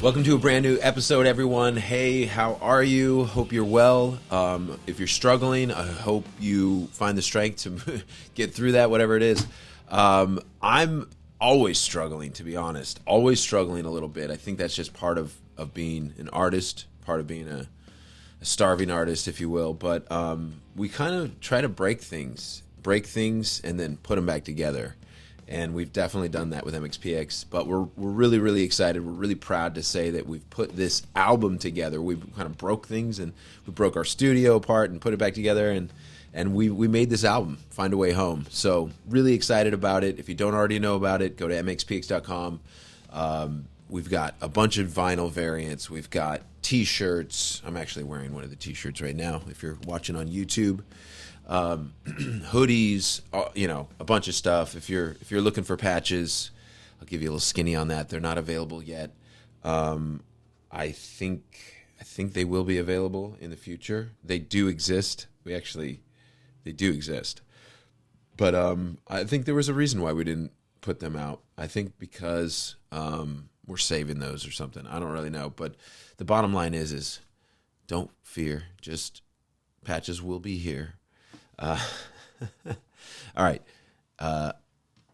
Welcome to a brand new episode, everyone. Hey, how are you? Hope you're well. If you're struggling, I hope you find the strength to get through that, whatever it is. I'm always struggling, to be honest. Always struggling a little bit. I think that's just part of being an artist, part of being a starving artist, if you will. But we kind of try to break things and then put them back together. And we've definitely done that with MxPx, but we're really, really excited. We're really proud to say that we've put this album together. We kind of broke things, and we broke our studio apart and put it back together, and we made this album, Find a Way Home. So really excited about it. If you don't already know about it, go to MxPx.com. We've got a bunch of vinyl variants. We've got T-shirts. I'm actually wearing one of the T-shirts right now, if you're watching on YouTube. Hoodies, a bunch of stuff. If you're looking for patches, I'll give you a little skinny on that. They're not available yet. I think they will be available in the future. They do exist. They do exist. But I think there was a reason why we didn't put them out. I think because we're saving those or something. I don't really know. But the bottom line is don't fear. Just patches will be here. All right,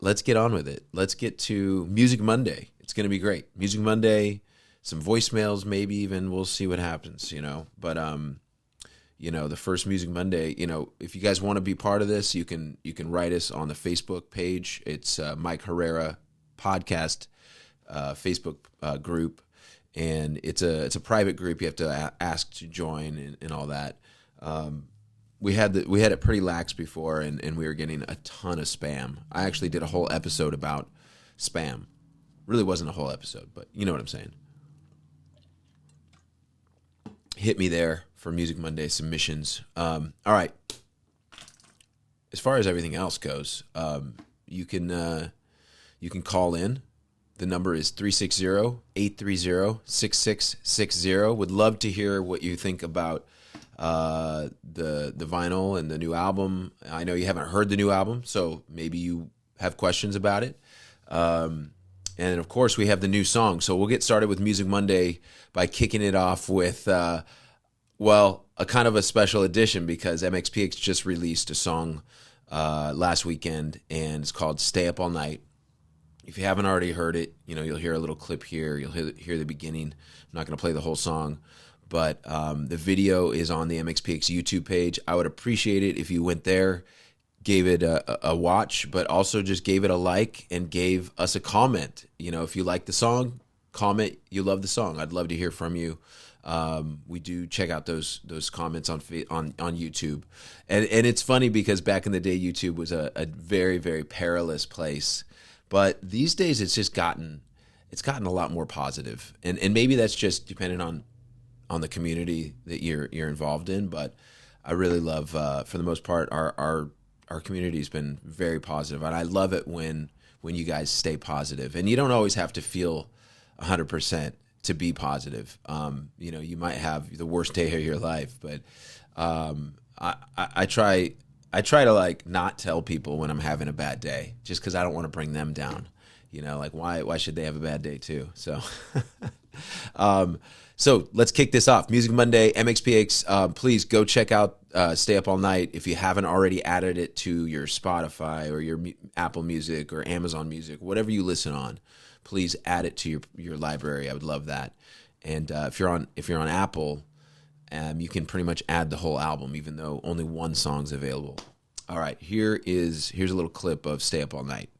let's get on with it. Let's get to Music Monday. It's going to be great. Music Monday, some voicemails, maybe even. We'll see what happens, But, the first Music Monday, if you guys want to be part of this, you can write us on the Facebook page. It's Mike Herrera Podcast Facebook group, and it's a private group. You have to ask to join and all that. We had it pretty lax before, and we were getting a ton of spam. I actually did a whole episode about spam. Really wasn't a whole episode, but you know what I'm saying. Hit me there for Music Monday submissions. All right. As far as everything else goes, you can call in. The number is 360-830-6660. Would love to hear what you think about the vinyl and the new album. I know you haven't heard the new album, so maybe you have questions about it. And of course, we have the new song. So we'll get started with Music Monday by kicking it off with, a kind of a special edition, because MxPx just released a song last weekend, and it's called Stay Up All Night. If you haven't already heard it, you'll hear a little clip here. You'll hear the beginning. I'm not going to play the whole song. But the video is on the MxPx YouTube page. I would appreciate it if you went there, gave it a watch, but also just gave it a like and gave us a comment. If you like the song, comment you love the song. I'd love to hear from you. We do check out those comments on YouTube. And it's funny because back in the day, YouTube was a very, very perilous place. But these days, it's gotten a lot more positive. And maybe that's just dependent on the community that you're involved in, but I really love, for the most part, our community's been very positive, and I love it when you guys stay positive. And you don't always have to feel 100% to be positive. You might have the worst day of your life, but I try to not tell people when I'm having a bad day, just because I don't want to bring them down. Why should they have a bad day too? So. So let's kick this off. Music Monday, MxPx. Please go check out Stay Up All Night. If you haven't already added it to your Spotify or your Apple Music or Amazon Music, whatever you listen on, please add it to your library. I would love that. And if you're on Apple, you can pretty much add the whole album, even though only one song's available. All right, here's a little clip of Stay Up All Night.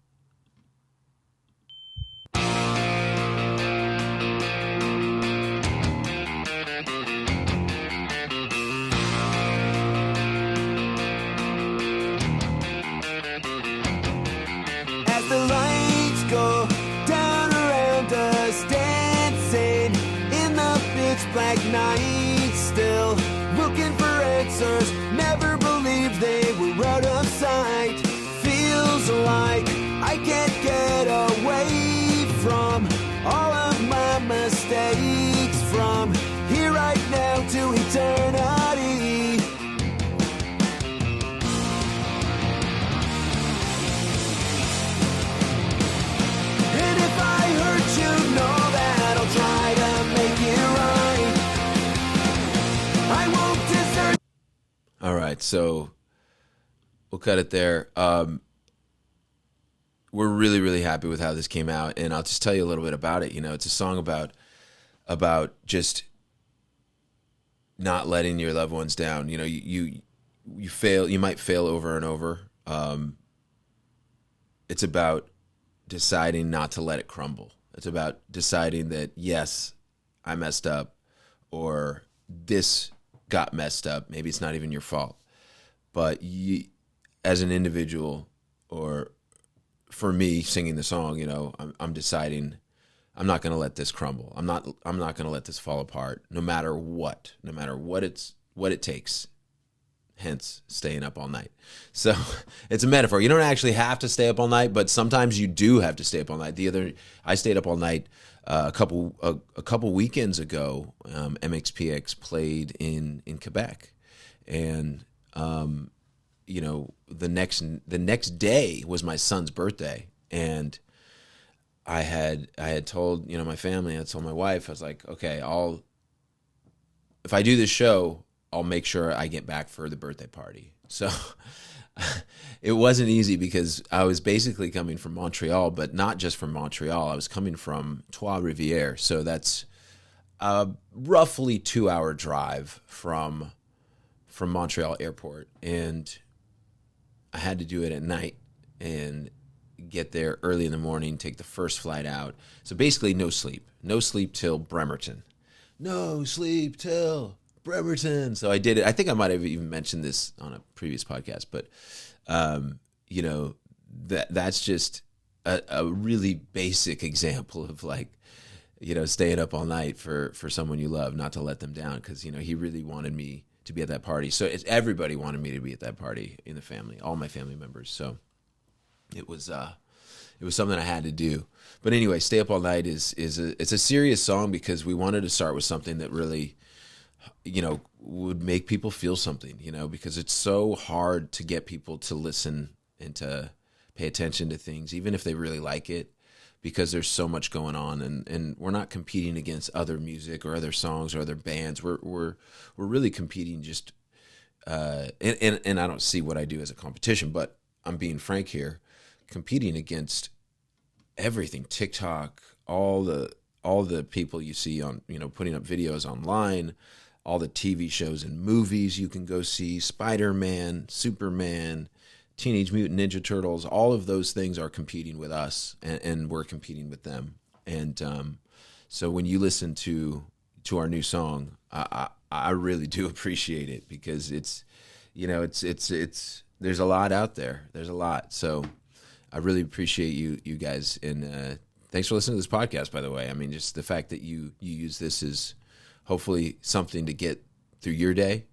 Black night, still looking for answers. Never believed they were out of sight. Feels like I can't get away from all of my mistakes. From here right now to eternity. right, so we'll cut it there. We're really, really happy with how this came out, and I'll just tell you a little bit about it. You know, it's a song about just not letting your loved ones down. You know, you fail, you might fail over and over. It's about deciding not to let it crumble. It's about deciding that, yes, I messed up, or this got messed up. Maybe it's not even your fault, but you, as an individual, or for me singing the song, you know, I'm deciding I'm not going to let this crumble. I'm not going to let this fall apart, no matter what it takes. Hence, staying up all night. So it's a metaphor. You don't actually have to stay up all night, but sometimes you do have to stay up all night. I stayed up all night a couple weekends ago. MxPx played in Quebec, and you know, the next day was my son's birthday, and I had told, you know, my family, I told my wife, I was like, okay, if I do this show, I'll make sure I get back for the birthday party. So it wasn't easy because I was basically coming from Montreal, but not just from Montreal. I was coming from Trois-Rivières. So that's a roughly 2-hour drive from Montreal airport. And I had to do it at night and get there early in the morning, take the first flight out. So basically no sleep till Bremerton. No sleep till Bremerton. So I did it. I think I might have even mentioned this on a previous podcast, but you know, that's just a really basic example of, like, you know, staying up all night for someone you love, not to let them down, because, you know, he really wanted me to be at that party. So everybody wanted me to be at that party in the family, all my family members. So it was something I had to do. But anyway, Stay Up All Night it's a serious song because we wanted to start with something that really, you know, would make people feel something, you know, because it's so hard to get people to listen and to pay attention to things, even if they really like it, because there's so much going on, and we're not competing against other music or other songs or other bands. We're really competing just, and I don't see what I do as a competition, but I'm being frank here, competing against everything, TikTok, all the people you see on, you know, putting up videos online, all the TV shows and movies you can go see, Spider-Man, Superman, Teenage Mutant Ninja Turtles, all of those things are competing with us, and we're competing with them. And so when you listen to our new song, I really do appreciate it, because it's, you know, it's there's a lot out there. There's a lot. So I really appreciate you guys, and thanks for listening to this podcast, by the way. I mean, just the fact that you use this is hopefully something to get through your day,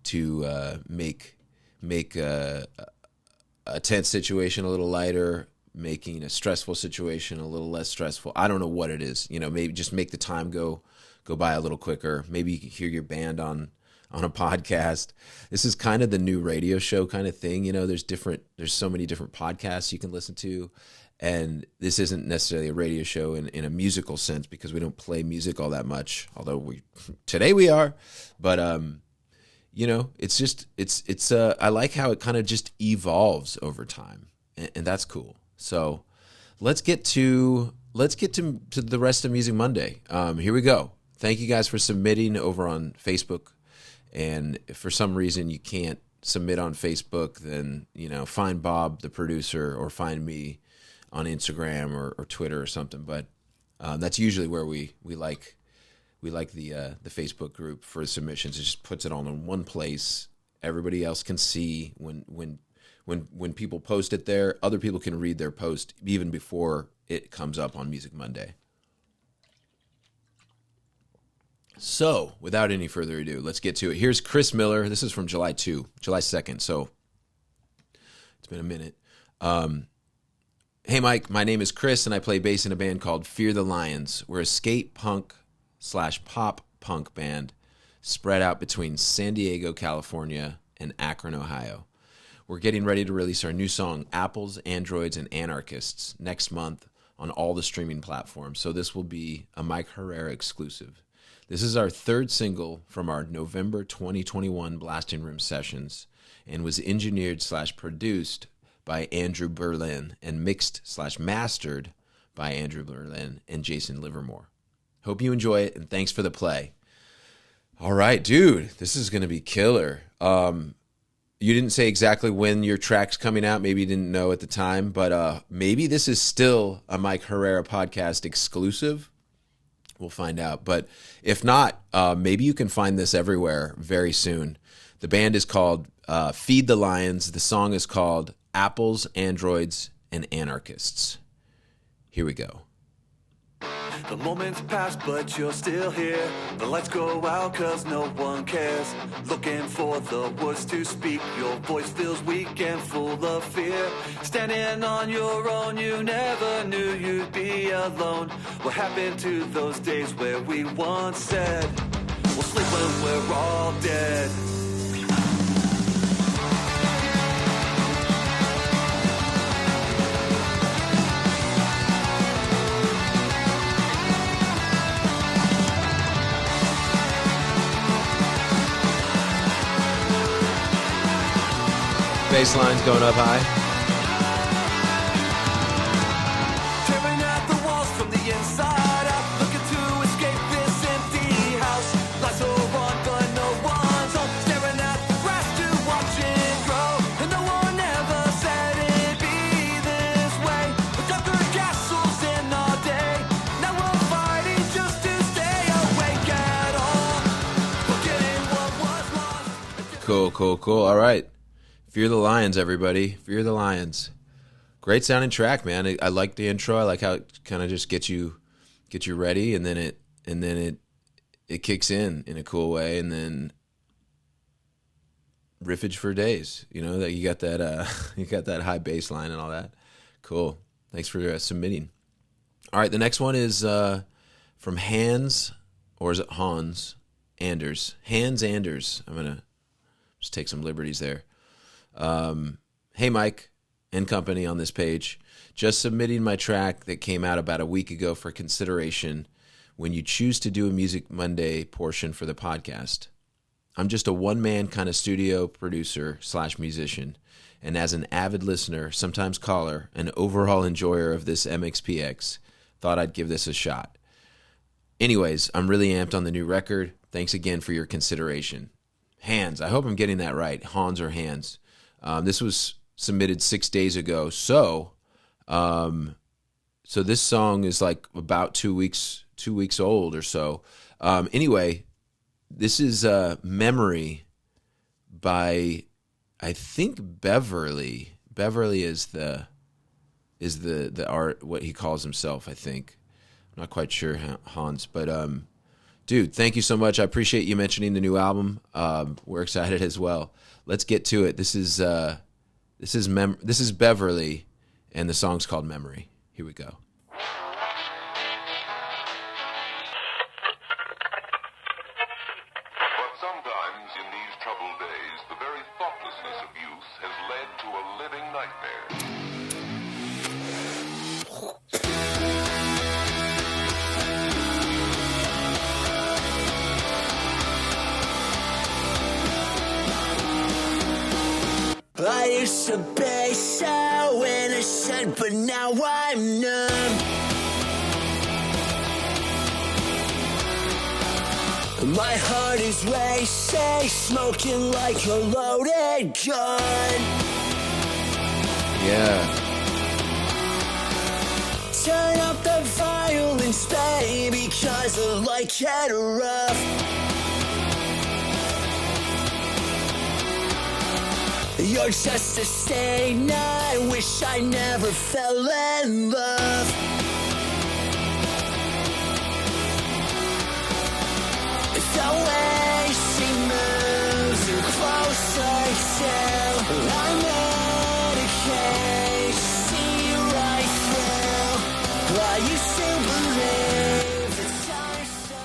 to make a tense situation a little lighter, making a stressful situation a little less stressful. I don't know what it is. You know, maybe just make the time go by a little quicker. Maybe you can hear your band on a podcast. This is kind of the new radio show kind of thing. You know, there's so many different podcasts you can listen to. And this isn't necessarily a radio show in a musical sense, because we don't play music all that much, although today we are. But you know, it's I like how it kind of just evolves over time, and that's cool. So let's get to the rest of Music Monday. Here we go. Thank you guys for submitting over on Facebook. And if for some reason you can't submit on Facebook, then, you know, find Bob, the producer, or find me on Instagram or Twitter or something. But that's usually where we like the Facebook group for submissions. It just puts it all in one place. Everybody else can see when people post it there. Other people can read their post even before it comes up on Music Monday. So, without any further ado, let's get to it. Here's Chris Miller. This is from July 2nd. So, it's been a minute. Hey, Mike, my name is Chris, and I play bass in a band called Fear the Lions. We're a skate punk / pop punk band spread out between San Diego, California, and Akron, Ohio. We're getting ready to release our new song, Apples, Androids, and Anarchists, next month on all the streaming platforms. So this will be a Mike Herrera exclusive. This is our third single from our November 2021 Blasting Room sessions, and was engineered / produced by Andrew Berlin and mixed / mastered by Andrew Berlin and Jason Livermore. Hope you enjoy it, and thanks for the play. All right, dude, this is going to be killer. You didn't say exactly when your track's coming out. Maybe you didn't know at the time, but maybe this is still a Mike Herrera podcast exclusive. We'll find out. But if not, maybe you can find this everywhere very soon. The band is called Feed the Lions. The song is called Apples, Androids, and Anarchists. Here we go. The moments pass, but you're still here. The lights go out, cause no one cares. Looking for the words to speak. Your voice feels weak and full of fear. Standing on your own, you never knew you'd be alone. What happened to those days where we once said, we'll sleep when we're all dead? Bassline's going up high. Tearing at the walls from the inside out, looking to escape this empty house. Lights are on, but no one's home. Staring at the grass to watch it grow, and no one ever said it'd be this way. We conquered castles in our day. Now we're fighting just to stay awake at all, forgetting what was lost. Cool. All right. Fear the Lions, everybody. Fear the Lions. Great sounding track, man. I like the intro. I like how it kind of just gets you ready, and then it kicks in a cool way, and then riffage for days. You know that you got that high bass line and all that. Cool. Thanks for submitting. All right, the next one is from Hans, or is it Hans Anders? Hans Anders. I'm gonna just take some liberties there. Hey Mike and company on this page, just submitting my track that came out about a week ago for consideration when you choose to do a Music Monday portion for the podcast. I'm just a one-man kind of studio producer / musician, and as an avid listener, sometimes caller, and overall enjoyer of this MxPx, thought I'd give this a shot. Anyways, I'm really amped on the new record. Thanks again for your consideration. Hans, I hope I'm getting that right. Hans or Hans. This was submitted 6 days ago. So this song is like about 2 weeks old or so. Anyway, this is Memory by, I think, Beverly. Beverly is the art, what he calls himself, I think. I'm not quite sure, Hans, but dude, thank you so much. I appreciate you mentioning the new album. We're excited as well. Let's get to it. This is Beverly, and the song's called Memory. Here we go. But sometimes in these troubled days, the very thoughtlessness of youth has led to a living nightmare. I used to be so innocent, but now I'm numb. My heart is racing, smoking like a loaded gun. Yeah. Turn up the violence, baby, 'cause I like it rough. You're just a stain, I wish I never fell in love. The way she moves and closer to, I medicate, see right through. I used to believe that so.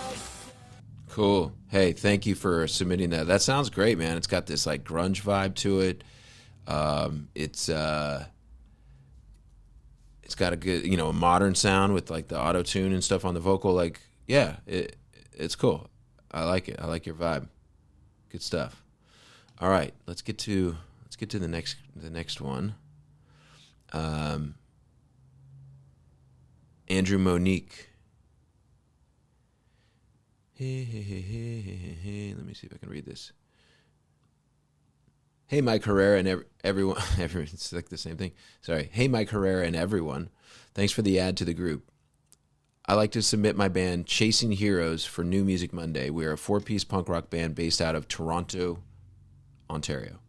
Cool. Hey, thank you for submitting that. That sounds great, man. It's got this like grunge vibe to it. It's got a good, a modern sound with like the auto tune and stuff on the vocal. Like, yeah, it's cool. I like it. I like your vibe. Good stuff. All right, let's get to let's get to the next one. Andrew Monique. Hey. Let me see if I can read this. Hey, Mike Herrera and everyone. It's like the same thing. Sorry. Hey, Mike Herrera and everyone. Thanks for the ad to the group. I like to submit my band Chasing Heroes for New Music Monday. We are a 4-piece punk rock band based out of Toronto, Ontario.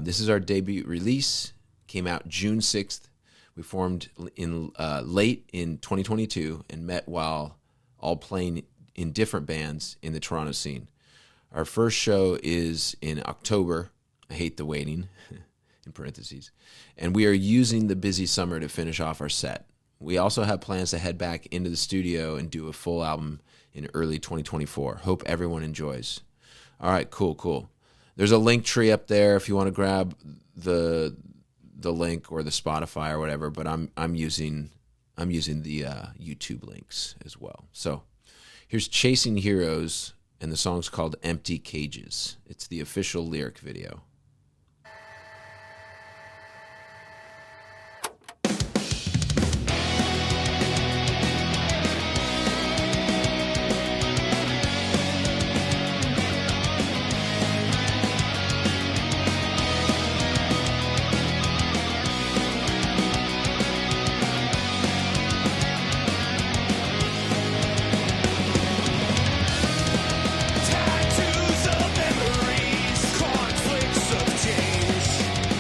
This is our debut release. Came out June 6th. We formed in late in 2022 and met while all playing in different bands in the Toronto scene. Our first show is in October. I hate the waiting, in parentheses. And we are using the busy summer to finish off our set. We also have plans to head back into the studio and do a full album in early 2024. Hope everyone enjoys. All right, cool. There's a link tree up there if you want to grab the link or the Spotify or whatever, but I'm using the YouTube links as well. So here's Chasing Heroes, and the song's called Empty Cages. It's the official lyric video. Tattoos of memories, conflicts of change,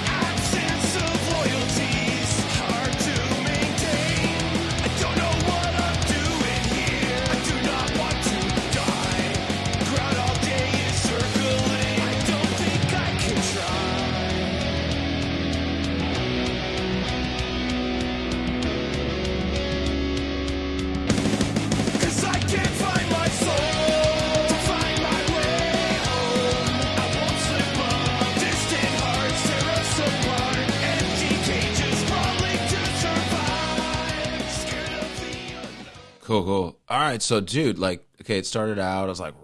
absence of loyalties, hard to maintain. I don't know what I'm doing here. I do not want to die. Crowd all day is circling. I don't think I can try. 'Cause I can't find my soul to find my way home. I won't slip up. Distant hearts tear us apart. Empty cages crawling to survive. Scared of the unknown. Cool. All right, so dude, it started out, I was like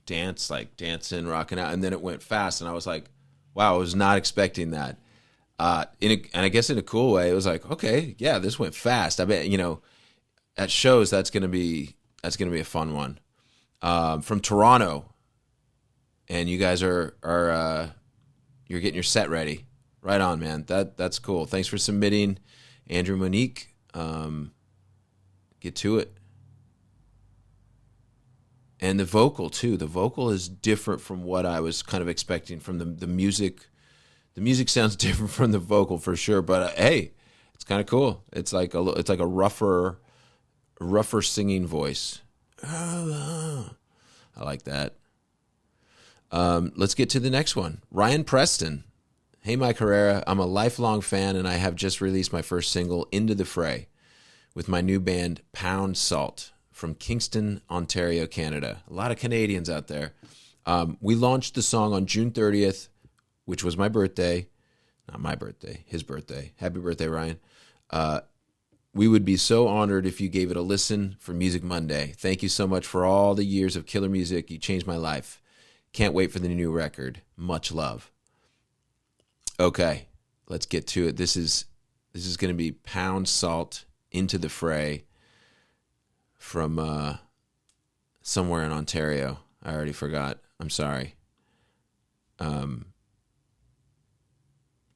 dancing, rocking out, and then it went fast, and I was like, wow, I was not expecting that. And I guess in a cool way, it was like, okay, yeah, this went fast. I bet, at shows that's gonna be a fun one. From Toronto, and you guys are you're getting your set ready. Right on, man. That's cool. Thanks for submitting, Andrew Monique. Get to it. And the vocal too. The vocal is different from what I was kind of expecting from the music. The music sounds different from the vocal for sure, but hey, it's kind of cool. It's like a rougher singing voice. I like that. Let's get to the next one. Ryan Preston. Hey, Mike Herrera. I'm a lifelong fan, and I have just released my first single, Into the Fray, with my new band, Pound Salt, from Kingston, Ontario, Canada. A lot of Canadians out there. We launched the song on June 30th, which was my birthday. Not my birthday, his birthday. Happy birthday, Ryan. We would be so honored if you gave it a listen for Music Monday. Thank you so much for all the years of killer music. You changed my life. Can't wait for the new record. Much love. Okay, let's get to it. This is going to be Pound Salt, Into the Fray, from somewhere in Ontario. I already forgot. I'm sorry.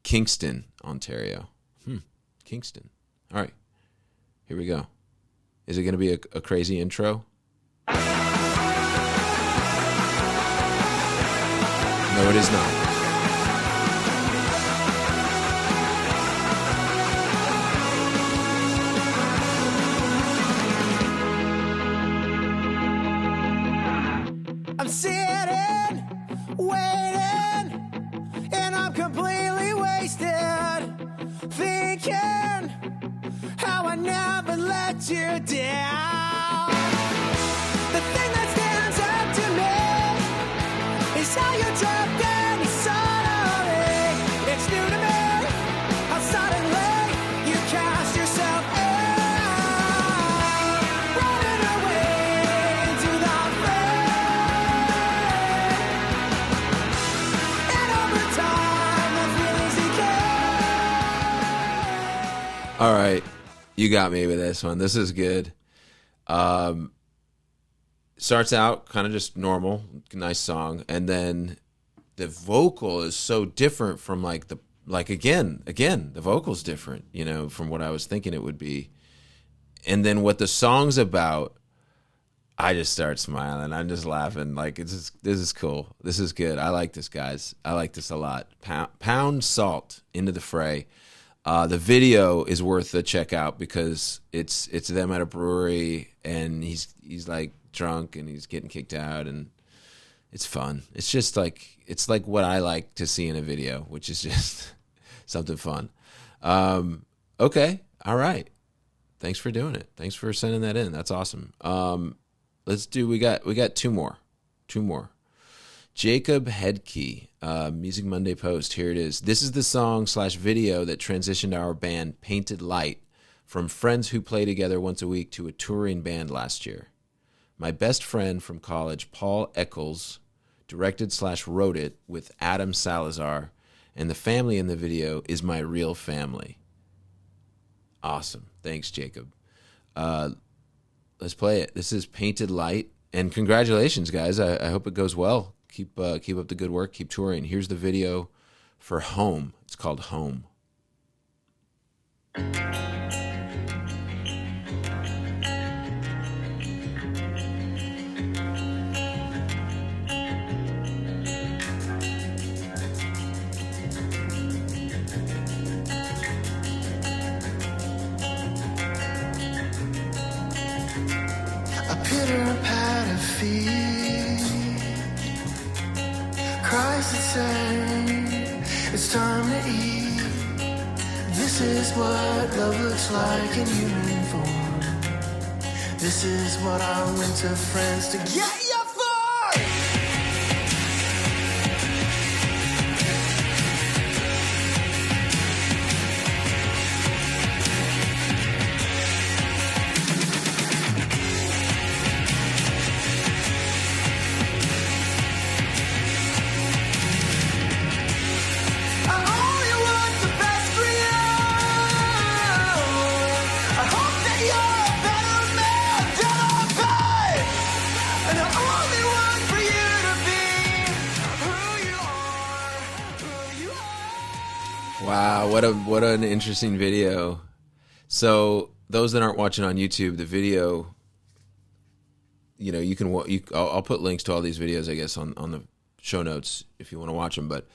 Kingston, Ontario. Kingston. All right. Here we go. Is it going to be a crazy intro? No, it is not. I'm sitting, waiting, and I'm completely wasted, thinking how I never let you down. The thing that stands out to me is how you dropped any subtly. It's new to me how suddenly you cast yourself out, running away into the fray. And over time, the feeling All right. You got me with this one. This is good. Starts out kind of just normal, nice song, and then the vocal is so different from again, the vocal's different, from what I was thinking it would be. And then what the song's about, I just start smiling. I'm just laughing. This is cool. This is good. I like this, guys. I like this a lot. Pound Salt, Into the Fray. The video is worth a check out because it's them at a brewery and he's like drunk and he's getting kicked out and it's fun. It's just it's like what I like to see in a video, which is just something fun. Okay. All right. Thanks for doing it. Thanks for sending that in. That's awesome. We got two more. Jacob Headkey, Music Monday post. Here it is. This is the song/video that transitioned our band Painted Light from friends who play together once a week to a touring band last year. My best friend from college, Paul Eccles, directed/wrote it with Adam Salazar, and the family in the video is my real family. Awesome. Thanks, Jacob. Let's play it. This is Painted Light, and congratulations, guys. I hope it goes well. Keep up the good work. Keep touring. Here's the video for Home. It's called Home. Pitter-patter feet cries that say it's time to eat. This is what love looks like in human form. This is what our winter friends to get you for. Wow, what an interesting video. So those that aren't watching on YouTube, the video, I'll put links to all these videos, I guess, on the show notes if you want to watch them. But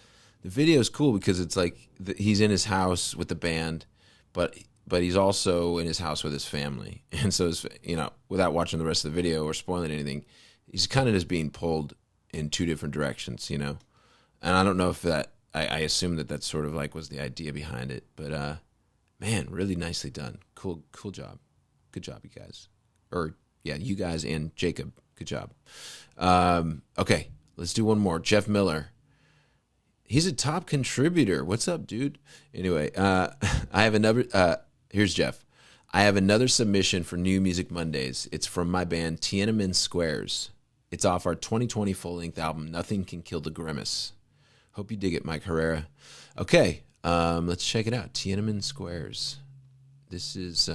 the video is cool because it's like he's in his house with the band, but he's also in his house with his family. And so, without watching the rest of the video or spoiling anything, he's kind of just being pulled in two different directions, And I don't know if that, I assume that that's sort of was the idea behind it. But, man, really nicely done. Cool job. Good job, you guys. You guys and Jacob. Good job. Okay, let's do one more. Jeff Miller. He's a top contributor. What's up, dude? Anyway, I have another... here's Jeff. I have another submission for New Music Mondays. It's from my band Tiananman Squares. It's off our 2020 full-length album, Nothing Can Kill the Grimace. Hope you dig it, Mike Herrera. Okay, let's check it out. Tiananman Squares. This is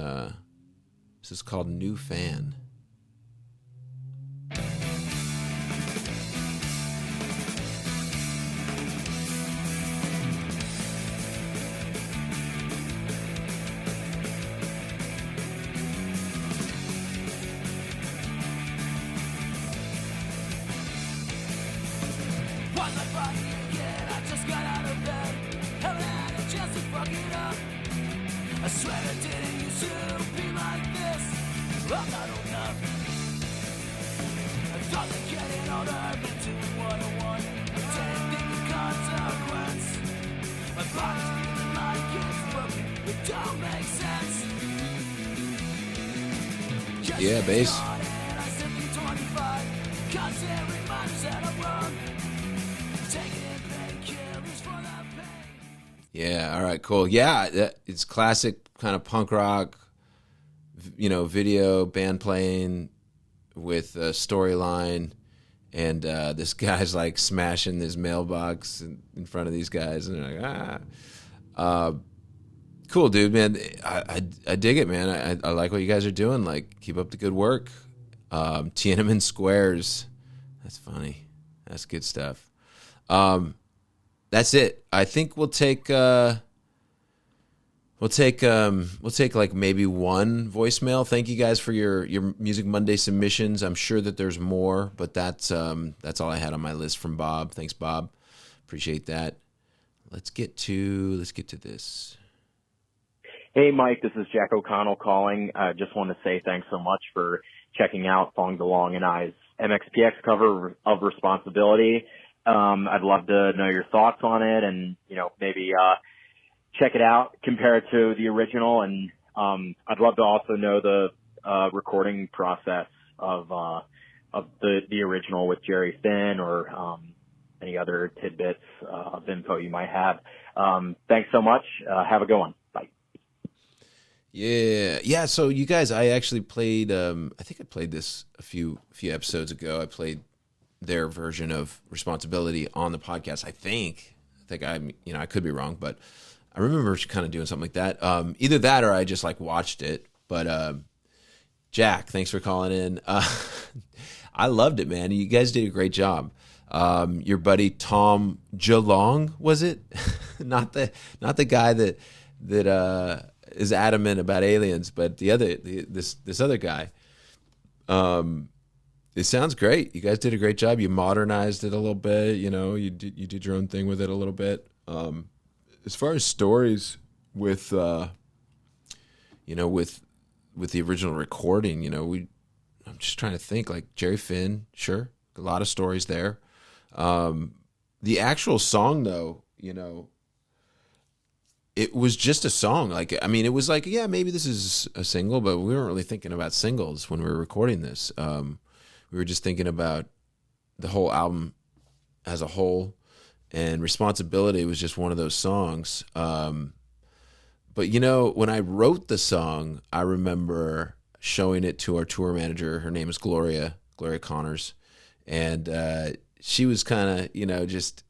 called New Fan. I swear I didn't used to be like this. I'm not old enough. I thought that getting older meant doing what I want. I didn't think the consequence. My body's feeling like it's broken. It don't make sense. Yeah, bass. I simply 25. Constant reminders that I'm wrong. Taking painkillers for the pain. Yeah, all right, cool. Yeah, it's classic kind of punk rock, video, band playing with a storyline, and this guy's smashing his mailbox in front of these guys, and they're like, Cool, dude, man. I dig it, man. I like what you guys are doing. Like, keep up the good work. Tiananman Squares. That's funny. That's good stuff. That's it. I think we'll take like maybe one voicemail. Thank you guys for your Music Monday submissions. I'm sure that there's more, but that's all I had on my list from Bob. Thanks, Bob. Appreciate that. Let's get to this. Hey, Mike, this is Jack O'Connell calling. Just want to say thanks so much for checking out Thong DeLong and I's MxPx cover of Responsibility. I'd love to know your thoughts on it and, maybe check it out, compare it to the original. And I'd love to also know the recording process of the original with Jerry Finn or any other tidbits of info you might have. Thanks so much. Have a good one. Bye. Yeah. So you guys, I actually played. I think I played this a few episodes ago. I played their version of Responsibility on the podcast. I think I could be wrong, but I remember kind of doing something like that. Either that or I just like watched it. But Jack, thanks for calling in. I loved it, man. You guys did a great job. Your buddy Tom DeLong, was it? not the guy that is adamant about aliens, but this other guy. It sounds great. You guys did a great job. You modernized it a little bit. You did your own thing with it a little bit. As far as stories with the original recording, I'm just trying to think. Like Jerry Finn, sure, a lot of stories there. The actual song, though, it was just a song. Like, I mean, it was like, yeah, maybe this is a single, but we weren't really thinking about singles when we were recording this. We were just thinking about the whole album as a whole, and Responsibility was just one of those songs. But, when I wrote the song, I remember showing it to our tour manager. Her name is Gloria Connors. And she was kind of, just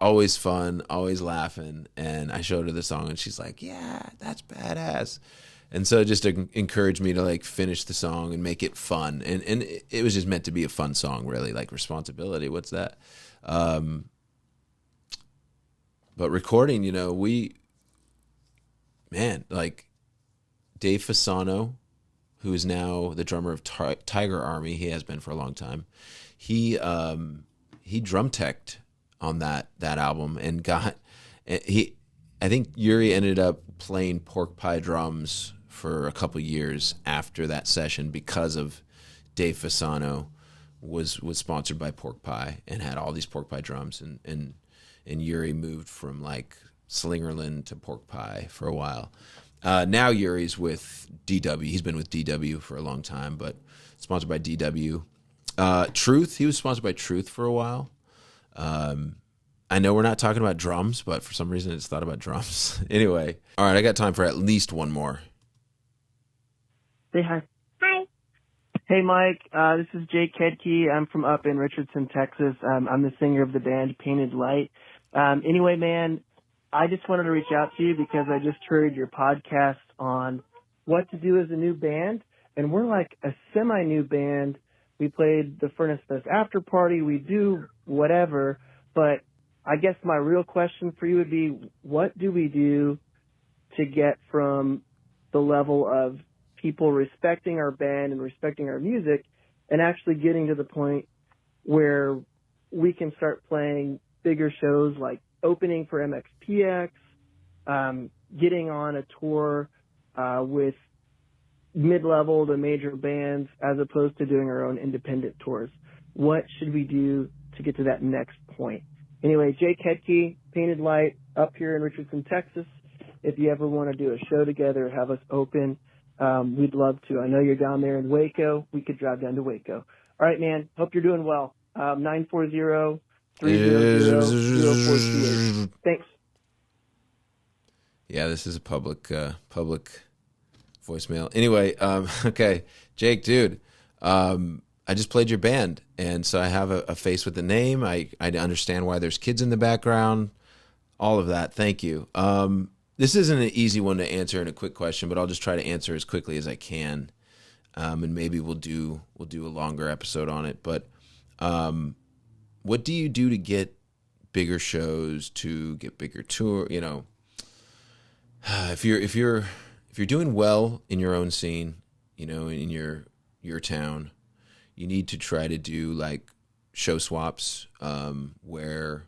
always fun, always laughing. And I showed her the song, and she's like, yeah, that's badass. And so it just encouraged me to like finish the song and make it fun. And it was just meant to be a fun song, really, like Responsibility. What's that? But recording, like Dave Fasano, who is now the drummer of Tiger Army, he has been for a long time. He drum teched on that album and I think Yuri ended up playing pork pie drums for a couple years after that session because of Dave Fasano was sponsored by pork pie and had all these pork pie drums, and Yuri moved from like Slingerland to pork pie for a while. Now Yuri's with DW. He's been with DW for a long time, but sponsored by DW. Truth, he was sponsored by Truth for a while. I know we're not talking about drums, but for some reason I just thought about drums. Anyway, all right, I got time for at least one more. Say hi. Hi. Hey, Mike. This is Jake Kedke. I'm from up in Richardson, Texas. I'm the singer of the band Painted Light. Anyway, man, I just wanted to reach out to you because I just heard your podcast on what to do as a new band, and we're like a semi-new band. We played the Furnace Fest after party. We do whatever, but I guess my real question for you would be, what do we do to get from the level of people respecting our band and respecting our music and actually getting to the point where we can start playing bigger shows like opening for MxPx, getting on a tour with mid-level to major bands as opposed to doing our own independent tours? What should we do to get to that next point? Anyway, Jake Hedke, Painted Light, up here in Richardson, Texas. If you ever want to do a show together, have us open, we'd love to. I know you're down there in Waco. We could drive down to Waco. All right, man. Hope you're doing well. 940-300-0428. Thanks. Yeah, this is a public voicemail. Anyway, okay, Jake, dude, I just played your band, and so I have a face with the name. I understand why there's kids in the background, all of that. Thank you. This isn't an easy one to answer in a quick question, but I'll just try to answer as quickly as I can, and maybe we'll do a longer episode on it. But what do you do to get bigger shows, to get bigger tour? You know, if you're doing well in your own scene, you know, in your town, you need to try to do like show swaps, where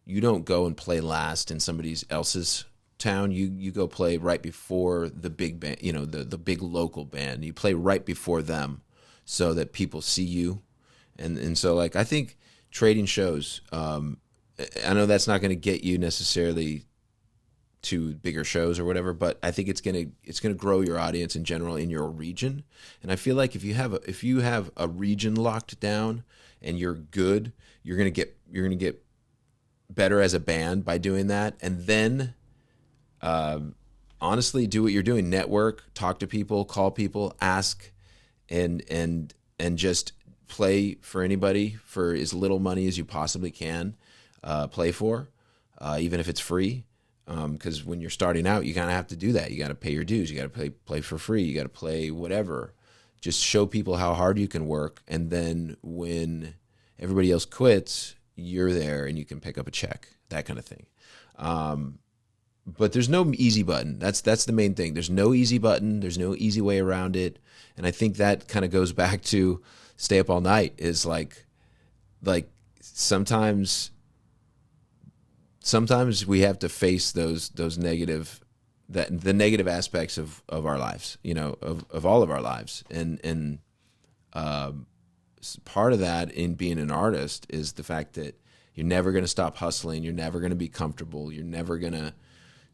you don't go and play last in somebody else's town. You go play right before the big band, you know, the big local band. You play right before them so that people see you. And so like, I think trading shows, I know that's not going to get you necessarily to bigger shows or whatever, but I think it's going to grow your audience in general in your region. And I feel like if you have a region locked down and you're good, you're going to get better as a band by doing that. And then honestly, do what you're doing, network, talk to people, call people, ask, and just play for anybody for as little money as you possibly can play for, even if it's free. Because when you're starting out, you kind of have to do that. You got to pay your dues. You got to play for free. You got to play whatever. Just show people how hard you can work. And then when everybody else quits, you're there and you can pick up a check, that kind of thing. But there's no easy button. That's the main thing. There's no easy button. There's no easy way around it. And I think that kind of goes back to stay up all night, is like sometimes we have to face those negative, the negative aspects of our lives, you know, of all of our lives. And part of that in being an artist is the fact that you're never going to stop hustling. You're never going to be comfortable. You're never going to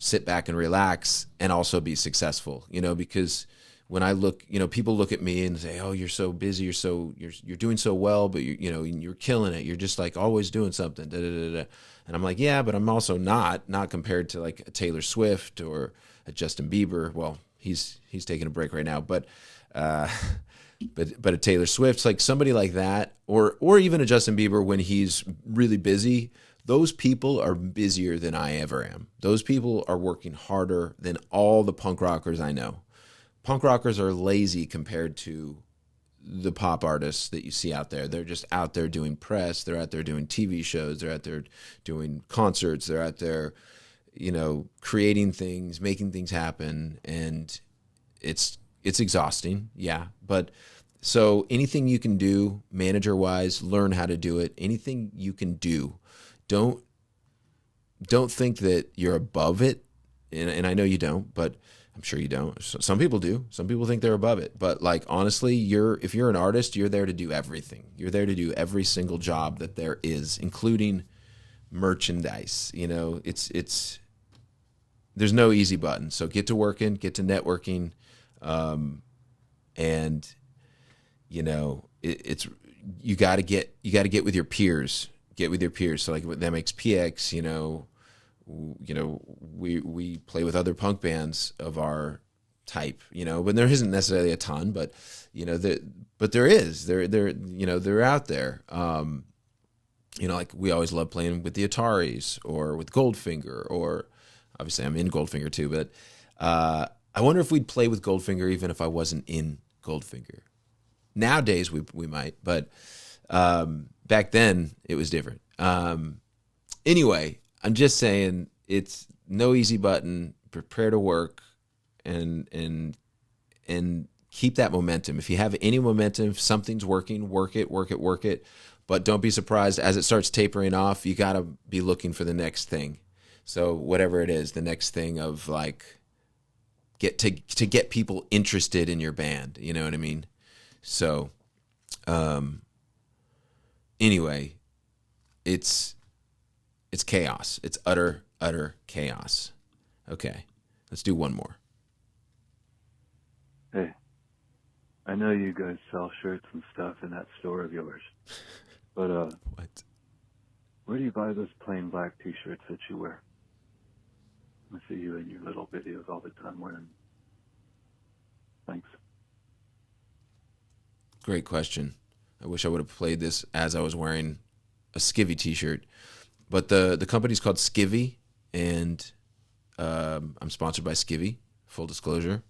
sit back and relax and also be successful, you know, because when I look, you know, people look at me and say, "Oh, you're so busy. You're doing so well, but you're killing it. You're just like always doing something." Da, da, da, da. And I'm like, "Yeah, but I'm also not compared to like a Taylor Swift or a Justin Bieber. Well, he's taking a break right now, but a Taylor Swift's like somebody like that, or even a Justin Bieber when he's really busy. Those people are busier than I ever am. Those people are working harder than all the punk rockers I know. Punk rockers are lazy compared to the pop artists that you see out there. They're just out there doing press. They're out there doing TV shows. They're out there doing concerts. They're out there, you know, creating things, making things happen. And it's exhausting. Yeah. But so anything you can do manager wise, learn how to do it. Anything you can do. Don't think that you're above it. And I know you don't, but I'm sure you don't. Some people do. Some people think they're above it. But like, honestly, if you're an artist, you're there to do everything. You're there to do every single job that there is, including merchandise. You know, there's no easy button. So get to working, get to networking. And you know, you got to get with your peers, So like with MxPx, you know, we play with other punk bands of our type, you know, but there isn't necessarily a ton, but you know, there is, you know, they're out there. You know, like we always love playing with the Ataris or with Goldfinger, or obviously I'm in Goldfinger too, but I wonder if we'd play with Goldfinger even if I wasn't in Goldfinger. Nowadays we might, but back then it was different. Anyway, I'm just saying it's no easy button. Prepare to work and keep that momentum. If you have any momentum, if something's working, work it. But don't be surprised as it starts tapering off. You got to be looking for the next thing. So whatever it is, the next thing of like to get people interested in your band. You know what I mean? So anyway, it's chaos. It's utter chaos. Okay, let's do one more. Hey, I know you guys sell shirts and stuff in that store of yours, but What? where do you buy those plain black T-shirts that you wear? I see you in your little videos all the time wearing. Thanks. Great question. I wish I would have played this as I was wearing a Skivvy T-shirt. But the company's called Skivvy, and I'm sponsored by Skivvy, full disclosure.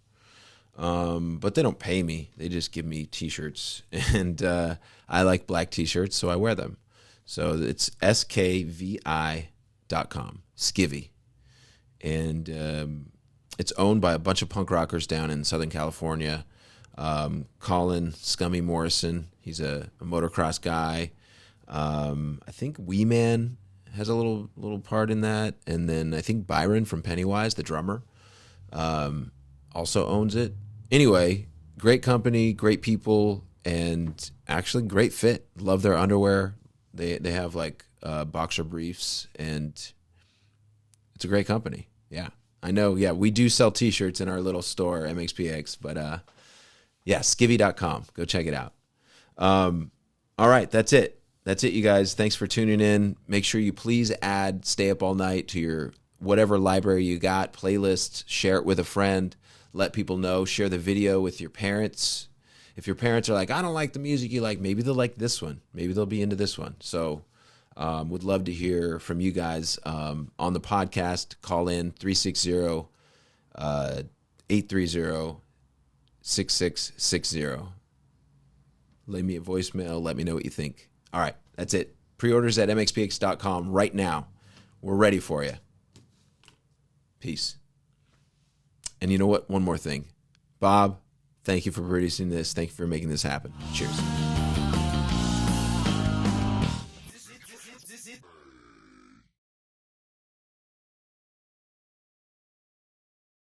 But they don't pay me. They just give me T-shirts. And I like black T-shirts, so I wear them. So it's skvi.com, Skivvy. And it's owned by a bunch of punk rockers down in Southern California. Colin Scummy Morrison, he's a motocross guy. I think Wee Man has a little part in that. And then I think Byron from Pennywise, the drummer, also owns it. Anyway, great company, great people, and actually great fit. Love their underwear. They have like boxer briefs, and it's a great company. Yeah, I know. Yeah, we do sell T-shirts in our little store, MxPx, but yeah, skivvy.com. Go check it out. All right, that's it. That's it, you guys. Thanks for tuning in. Make sure you please add Stay Up All Night to your whatever library you got, playlists, share it with a friend, let people know, share the video with your parents. If your parents are like, I don't like the music you like, maybe they'll like this one. Maybe they'll be into this one. So would love to hear from you guys on the podcast. Call in 360-830-6660. Leave me a voicemail. Let me know what you think. All right, that's it. Pre-orders at MxPx.com right now. We're ready for you. Peace. And you know what? One more thing. Bob, thank you for producing this. Thank you for making this happen. Cheers.